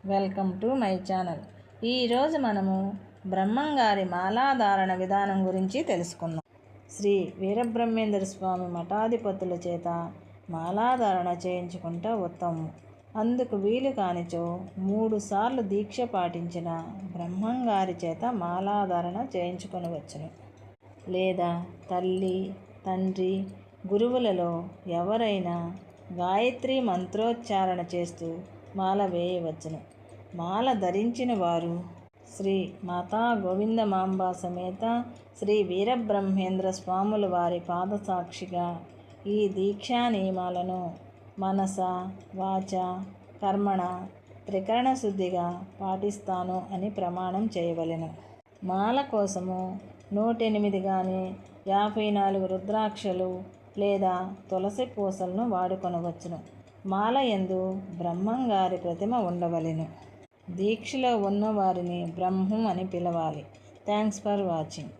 Welcome to my channel. ఈరోజు మనము బ్రహ్మంగారి మాలాధారణ విధానం గురించి తెలుసుకుందాం. శ్రీ వీరబ్రహ్మేంద్ర స్వామి మఠాధిపతుల చేత మాలాధారణ చేయించుకుంటే ఉత్తమం. అందుకు వీలు కానిచో 3 సార్లు దీక్ష పాటించిన బ్రహ్మంగారి చేత మాలాధారణ చేయించుకొనవచ్చును. లేదా తల్లి, తండ్రి, గురువులలో ఎవరైనా గాయత్రి మంత్రోచ్చారణ చేస్తూ మాల వేయవచ్చును. మాల ధరించిన వారు శ్రీ మాతా గోవిందమాంబ సమేత శ్రీ వీరబ్రహ్మేంద్ర స్వాముల వారి పాదసాక్షిగా ఈ దీక్షా నియమాలను మనస, వాచ, కర్మణ త్రికరణ శుద్ధిగా పాటిస్తాను అని ప్రమాణం చేయవలెను. మాల కోసము 108 కానీ 54 రుద్రాక్షలు లేదా తులసి పూసలను వాడుకొనవచ్చును. మాల యందు బ్రహ్మంగారి ప్రతిమ ఉండవలెను. దీక్షలో ఉన్నవారిని బ్రహ్మం అని పిలవాలి. Thanks for watching.